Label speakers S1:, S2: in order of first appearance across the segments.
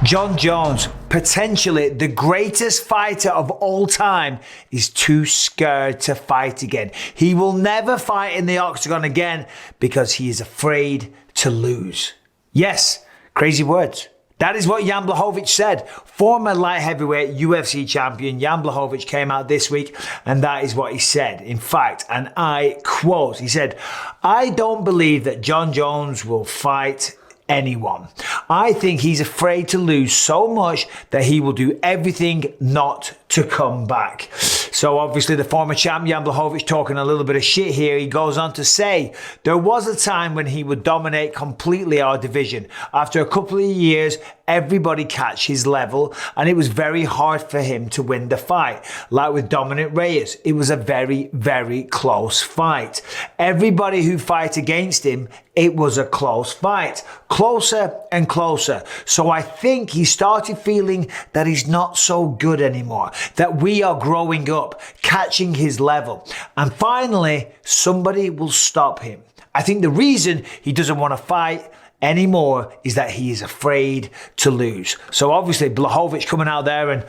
S1: Jon Jones, potentially the greatest fighter of all time, is too scared to fight again. He will never fight in the octagon again because he is afraid to lose. Yes, crazy words. That is what Jan Blachowicz said. Former light heavyweight UFC champion Jan Blachowicz came out this week, and that is what he said. In fact, and I quote, he said, "I don't believe that Jon Jones will fight anyone. I think he's afraid to lose so much that he will do everything not to come back." So obviously the former champ Jan Blachowicz talking a little bit of shit here. He goes on to say, "There was a time when he would dominate completely our division. After a couple of years, everybody catch his level, and it was very hard for him to win the fight. Like with Dominic Reyes, it was a very, very close fight. Everybody who fight against him, it was a close fight. Closer and closer. So I think he started feeling that he's not so good anymore, that we are growing up, catching his level. And finally, somebody will stop him. I think the reason he doesn't want to fight anymore is that he is afraid to lose." So obviously Blachowicz coming out there and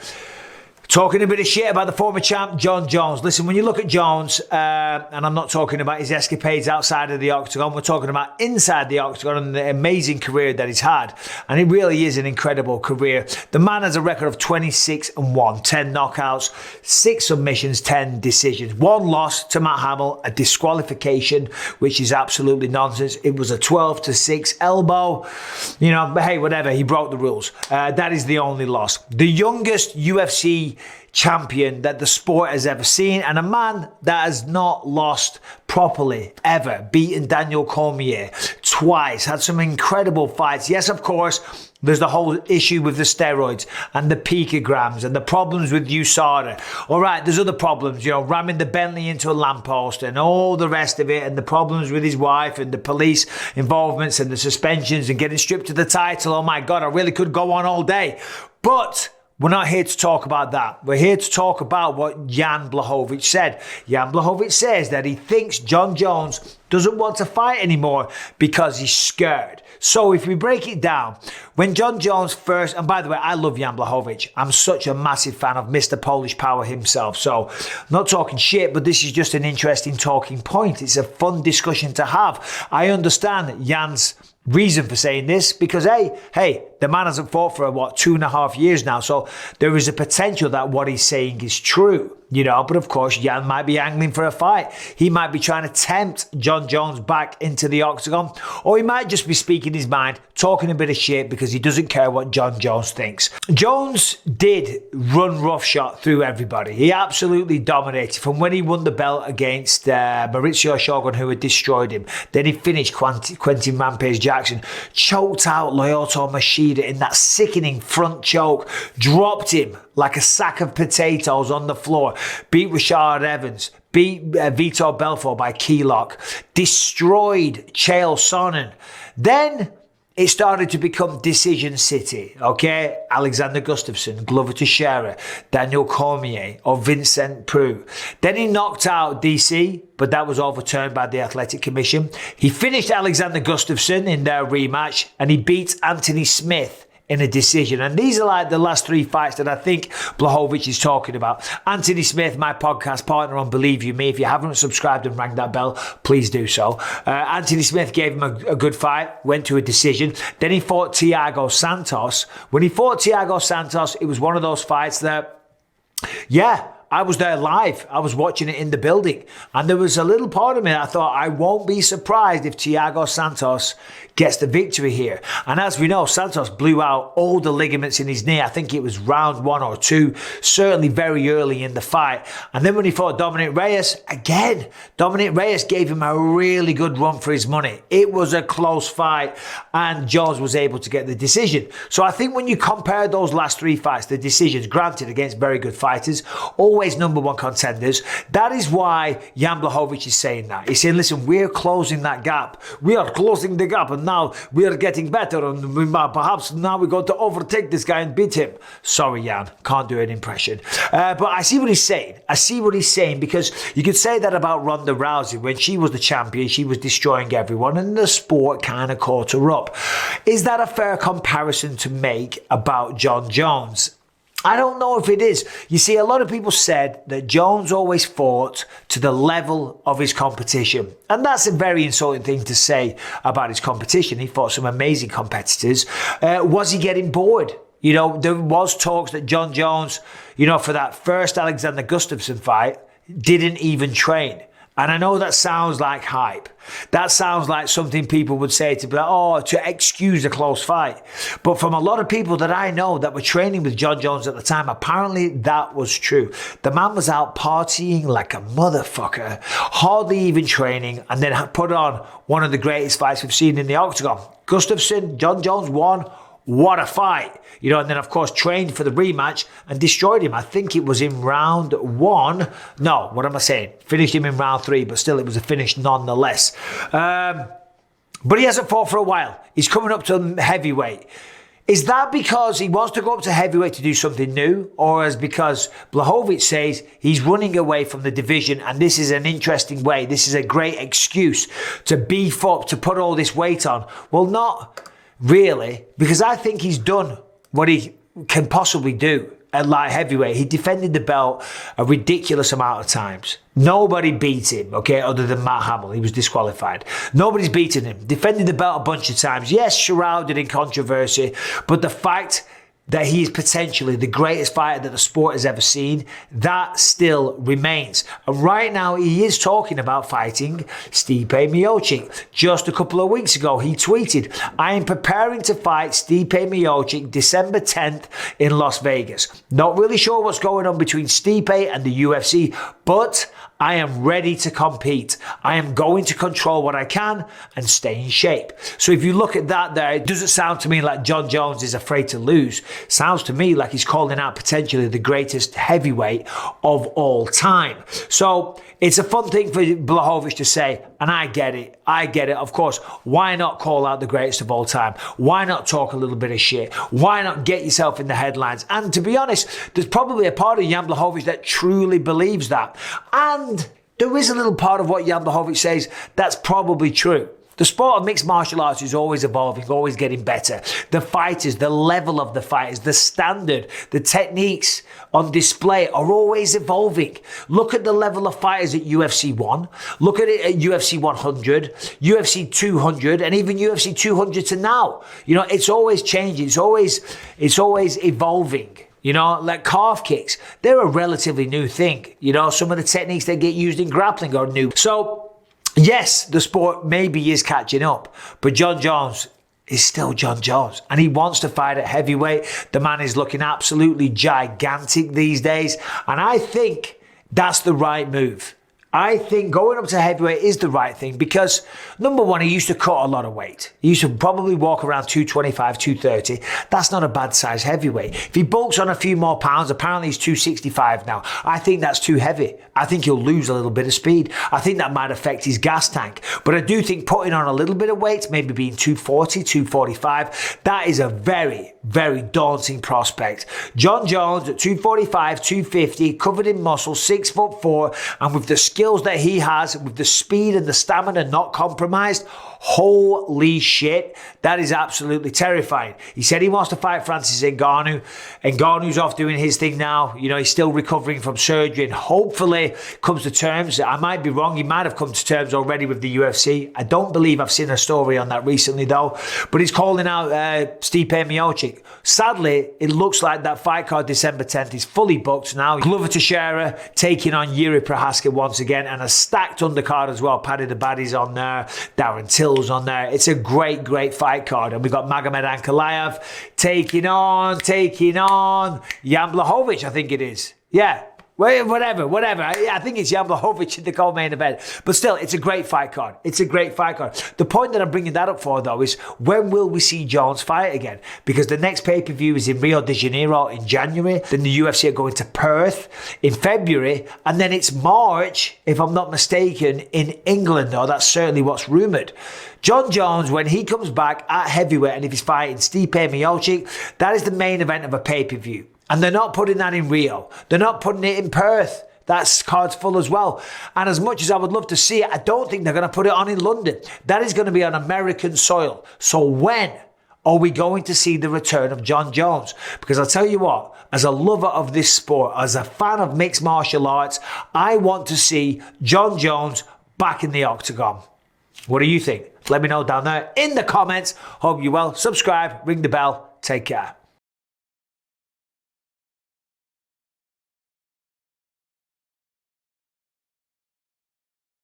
S1: talking a bit of shit about the former champ, Jon Jones. Listen, when you look at Jones, and I'm not talking about his escapades outside of the octagon, we're talking about inside the octagon and the amazing career that he's had. And it really is an incredible career. The man has a record of 26-1, 10 knockouts, 6 submissions, 10 decisions. 1 loss to Matt Hamill, a disqualification, which is absolutely nonsense. It was a 12-6 elbow. You know, but hey, whatever, he broke the rules. That is the only loss. The youngest UFC champion that the sport has ever seen, and a man that has not lost properly ever, beaten Daniel Cormier twice, had some incredible fights. Yes, of course, there's the whole issue with the steroids and the picograms and the problems with USADA. All right, there's other problems, you know, ramming the Bentley into a lamppost and all the rest of it, and the problems with his wife and the police involvements and the suspensions and getting stripped of the title. Oh my God, I really could go on all day. But we're not here to talk about that. We're here to talk about what Jan Blachowicz said. Jan Blachowicz says that he thinks Jon Jones doesn't want to fight anymore because he's scared. So if we break it down, when Jon Jones first, and by the way, I love Jan Blachowicz. I'm such a massive fan of Mr. Polish Power himself. So I'm not talking shit, but this is just an interesting talking point. It's a fun discussion to have. I understand Jan's reason for saying this because, hey, the man hasn't fought for, 2.5 years now. So there is a potential that what he's saying is true, you know. But of course, Jan might be angling for a fight. He might be trying to tempt Jon Jones back into the octagon, or he might just be speaking his mind, talking a bit of shit because he doesn't care what Jon Jones thinks. Jones did run roughshod through everybody. He absolutely dominated from when he won the belt against Mauricio Shogun, who had destroyed him. Then he finished Quentin Rampage Jackson, choked out Lyoto Machida in that sickening front choke, dropped him like a sack of potatoes on the floor, beat Rashad Evans, beat Vitor Belfort by key lock, destroyed Chael Sonnen. Then it started to become decision city, okay? Alexander Gustafsson, Glover Teixeira, Daniel Cormier, or Vincent Prue. Then he knocked out DC, but that was overturned by the Athletic Commission. He finished Alexander Gustafsson in their rematch, and he beat Anthony Smith in a decision. And these are like the last 3 fights that I think Blachowicz is talking about. Anthony Smith, my podcast partner on Believe You Me. If you haven't subscribed and rang that bell, please do so. Anthony Smith gave him a good fight, went to a decision. Then he fought Thiago Santos. When he fought Thiago Santos, it was one of those fights that, yeah, I was there live. I was watching it in the building. And there was a little part of me that I thought, I won't be surprised if Thiago Santos gets the victory here. And as we know, Santos blew out all the ligaments in his knee. I think it was round 1 or 2, certainly very early in the fight. And then when he fought Dominic Reyes, again, Dominic Reyes gave him a really good run for his money. It was a close fight, and Jones was able to get the decision. So I think when you compare those last 3 fights, the decisions, granted against very good fighters, always always number one contenders. That is why Jan Blachowicz is saying that. He's saying, listen, we're closing that gap. We are closing the gap, and now we are getting better, and perhaps now we're going to overtake this guy and beat him. Sorry, Jan, can't do an impression. But I see what he's saying. I see what he's saying, because you could say that about Ronda Rousey. When she was the champion, she was destroying everyone, and the sport kind of caught her up. Is that a fair comparison to make about Jon Jones? I don't know if it is. You see, a lot of people said that Jones always fought to the level of his competition. And that's a very insulting thing to say about his competition. He fought some amazing competitors. Was he getting bored? You know, there was talks that Jon Jones, you know, for that first Alexander Gustafsson fight, didn't even train. And I know that sounds like hype. That sounds like something people would say to be like, oh, to excuse a close fight. But from a lot of people that I know that were training with Jon Jones at the time, apparently that was true. The man was out partying like a motherfucker, hardly even training, and then put on one of the greatest fights we've seen in the octagon. Gustafsson, Jon Jones won. What a fight. You know, and then of course trained for the rematch and destroyed him. I think it was in round 1. No, what am I saying? Finished him in round 3, but still it was a finish nonetheless. But he hasn't fought for a while. He's coming up to heavyweight. Is that because he wants to go up to heavyweight to do something new? Or is because Blachowicz says he's running away from the division, and this is an interesting way. This is a great excuse to beef up, to put all this weight on? Well, not really, because I think he's done what he can possibly do at light heavyweight. He defended the belt a ridiculous amount of times. Nobody beat him, okay, other than Matt Hamill. He was disqualified. Nobody's beaten him. Defended the belt a bunch of times. Yes, shrouded in controversy, but the fact that he is potentially the greatest fighter that the sport has ever seen, that still remains. And right now, he is talking about fighting Stipe Miocic. Just a couple of weeks ago, he tweeted, I am preparing to fight Stipe Miocic December 10th in Las Vegas. Not really sure what's going on between Stipe and the UFC, but I am ready to compete. I am going to control what I can and stay in shape. So if you look at that there, it doesn't sound to me like Jon Jones is afraid to lose. Sounds to me like he's calling out potentially the greatest heavyweight of all time. So it's a fun thing for Blachowicz to say, and I get it. I get it. Of course, why not call out the greatest of all time? Why not talk a little bit of shit? Why not get yourself in the headlines? And to be honest, there's probably a part of Jan Blachowicz that truly believes that. And there is a little part of what Jan Blachowicz says that's probably true. The sport of mixed martial arts is always evolving, always getting better. The fighters, the level of the fighters, the standard, the techniques on display are always evolving. Look at the level of fighters at UFC 1. Look at it at UFC 100, UFC 200, and even UFC 200 to now. You know, it's always changing. It's always evolving. You know, like calf kicks, they're a relatively new thing. You know, some of the techniques that get used in grappling are new. So, yes, the sport maybe is catching up, but Jon Jones is still Jon Jones, and he wants to fight at heavyweight. The man is looking absolutely gigantic these days, and I think that's the right move. I think going up to heavyweight is the right thing because, number one, he used to cut a lot of weight. He used to probably walk around 225, 230. That's not a bad size heavyweight. If he bulks on a few more pounds, apparently he's 265 now. I think that's too heavy. I think he'll lose a little bit of speed. I think that might affect his gas tank. But I do think putting on a little bit of weight, maybe being 240, 245, that is a very, very daunting prospect. Jon Jones at 245, 250, covered in muscle, 6'4", and with the skills that he has, with the speed and the stamina not compromised, holy shit, that is absolutely terrifying. He said he wants to fight Francis Ngannou. Ngannou's off doing his thing now. You know, he's still recovering from surgery and hopefully comes to terms. I might be wrong. He might have come to terms already with the UFC. I don't believe I've seen a story on that recently though. But he's calling out Stipe Miocic. Sadly, it looks like that fight card December 10th is fully booked now. Glover Teixeira taking on Yuri Prohaska once again, and a stacked undercard as well. Paddy the Baddy's on there. Darren Till's on there. It's a great, great fight card. And we've got Magomed Ankalaev taking on Jan Blachowicz, I think it is. Yeah. Whatever. I think it's Jan Blachowicz in the co-main event. But still, it's a great fight card. It's a great fight card. The point that I'm bringing that up for, though, is when will we see Jones fight again? Because the next pay-per-view is in Rio de Janeiro in January. Then the UFC are going to Perth in February. And then it's March, if I'm not mistaken, in England, though. That's certainly what's rumoured. Jon Jones, when he comes back at heavyweight, and if he's fighting Stipe Miocic, that is the main event of a pay-per-view. And they're not putting that in Rio. They're not putting it in Perth. That card's full as well. And as much as I would love to see it, I don't think they're going to put it on in London. That is going to be on American soil. So when are we going to see the return of Jon Jones? Because I'll tell you what, as a lover of this sport, as a fan of mixed martial arts, I want to see Jon Jones back in the octagon. What do you think? Let me know down there in the comments. Hope you're well. Subscribe, ring the bell. Take care.